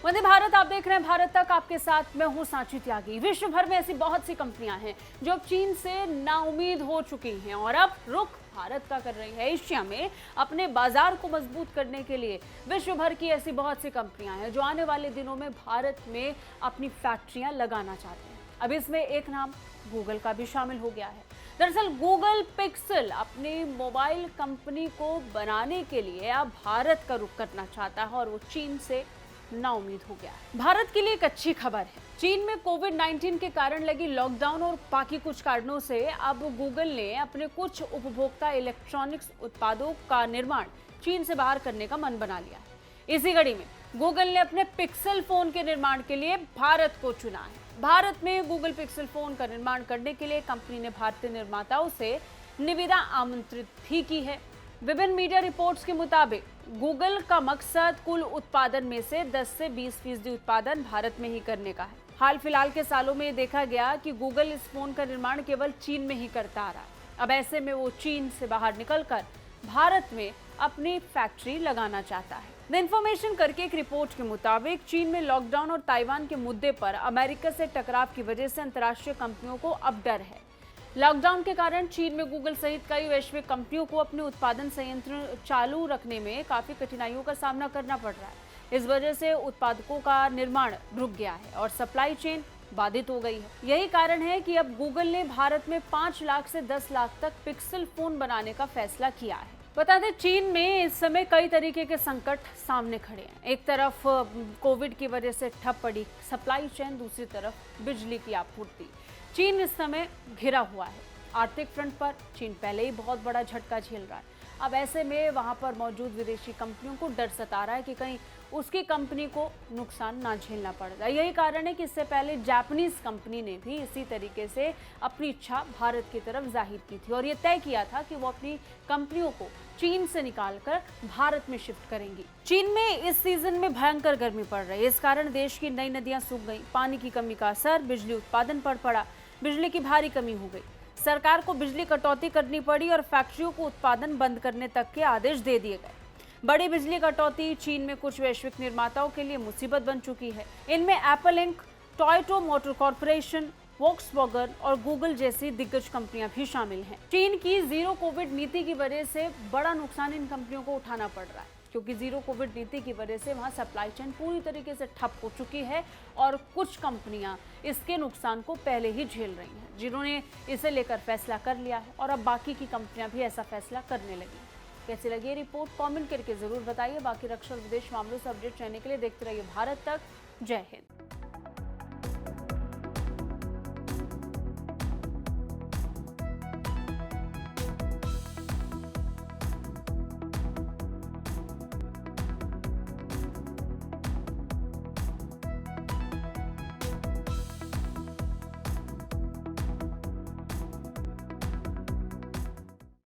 वंदे भारत आप देख रहे हैं भारत तक, आपके साथ मैं हूं सांची त्यागी। विश्व भर में ऐसी बहुत सी कंपनियां हैं जो अब चीन से नाउम्मीद हो चुकी हैं और अब रुख भारत का कर रही है। एशिया में अपने बाजार को मजबूत करने के लिए विश्व भर की ऐसी बहुत सी कंपनियां हैं जो आने वाले दिनों में भारत में अपनी फैक्ट्रियां लगाना चाहते हैं। अब इसमें एक नाम गूगल का भी शामिल हो गया है। दरअसल गूगल पिक्सल अपनी मोबाइल कंपनी को बनाने के लिए अब भारत का रुख करना चाहता है और वो चीन से नाउम्मीद हो गया है। भारत के लिए एक अच्छी खबर है। चीन में कोविड-19 के कारण लगी लॉकडाउन और बाकी कुछ कारणों से अब गूगल ने अपने कुछ उपभोक्ता इलेक्ट्रॉनिक्स उत्पादों का निर्माण चीन से बाहर करने का मन बना लिया है। इसी कड़ी में गूगल ने अपने पिक्सल फोन के निर्माण के लिए भारत को चुना है। भारत में गूगल पिक्सल फोन का निर्माण करने के लिए कंपनी ने भारतीय निर्माताओं से निविदा आमंत्रित भी की है। विभिन्न मीडिया रिपोर्ट्स के मुताबिक गूगल का मकसद कुल उत्पादन में से 10 से 20% उत्पादन भारत में ही करने का है। हाल फिलहाल के सालों में देखा गया कि गूगल इस फोन का निर्माण केवल चीन में ही करता आ रहा है। अब ऐसे में वो चीन से बाहर निकलकर भारत में अपनी फैक्ट्री लगाना चाहता है। द इंफॉर्मेशन करके एक रिपोर्ट के मुताबिक चीन में लॉकडाउन और ताइवान के मुद्दे पर अमेरिका से टकराव की वजह से अंतर्राष्ट्रीय कंपनियों को अब डर है। लॉकडाउन के कारण चीन में गूगल सहित कई वैश्विक कंपनियों को अपने उत्पादन संयंत्र चालू रखने में काफी कठिनाइयों का सामना करना पड़ रहा है। इस वजह से उत्पादकों का निर्माण रुक गया है और सप्लाई चेन बाधित हो गई है। यही कारण है कि अब गूगल ने भारत में 5 लाख से 10 लाख तक पिक्सल फोन बनाने का फैसला किया है। बता दें, चीन में इस समय कई तरीके के संकट सामने खड़े हैं। एक तरफ कोविड की वजह से ठप पड़ी सप्लाई चेन, दूसरी तरफ बिजली की आपूर्ति। चीन इस समय घिरा हुआ है। आर्थिक फ्रंट पर चीन पहले ही बहुत बड़ा झटका झेल रहा है। अब ऐसे में वहां पर मौजूद विदेशी कंपनियों को डर सता रहा है कि कहीं उसकी कंपनी को नुकसान ना झेलना पड़ जाए। यही कारण है कि इससे पहले जापानीज कंपनी ने भी इसी तरीके से अपनी इच्छा भारत की तरफ जाहिर की थी और ये तय किया था कि वो अपनी कंपनियों को चीन से निकालकर भारत में शिफ्ट करेंगी। चीन में इस सीजन में भयंकर गर्मी पड़ रही है। इस कारण देश की नई नदियां सूख गई, पानी की कमी का असर बिजली उत्पादन पर पड़ा, बिजली की भारी कमी हो गई। सरकार को बिजली कटौती करनी पड़ी और फैक्ट्रियों को उत्पादन बंद करने तक के आदेश दे दिए गए। बड़ी बिजली कटौती चीन में कुछ वैश्विक निर्माताओं के लिए मुसीबत बन चुकी है। इनमें Apple ink, Toyota motor corporation, Volkswagen और गूगल जैसी दिग्गज कंपनियां भी शामिल हैं। चीन की जीरो कोविड नीति की वजह से बड़ा नुकसान इन कंपनियों को उठाना पड़ रहा है, क्योंकि जीरो कोविड नीति की वजह से वहां सप्लाई चेन पूरी तरीके से ठप हो चुकी है और कुछ कंपनियां इसके नुकसान को पहले ही झेल रही हैं, जिन्होंने इसे लेकर फैसला कर लिया है और अब बाकी की कंपनियां भी ऐसा फैसला करने लगी। कैसी लगी ये रिपोर्ट कमेंट करके जरूर बताइए। बाकी रक्षा और विदेश मामलों से अपडेट रहने के लिए देखते रहिए भारत तक। जय हिंद।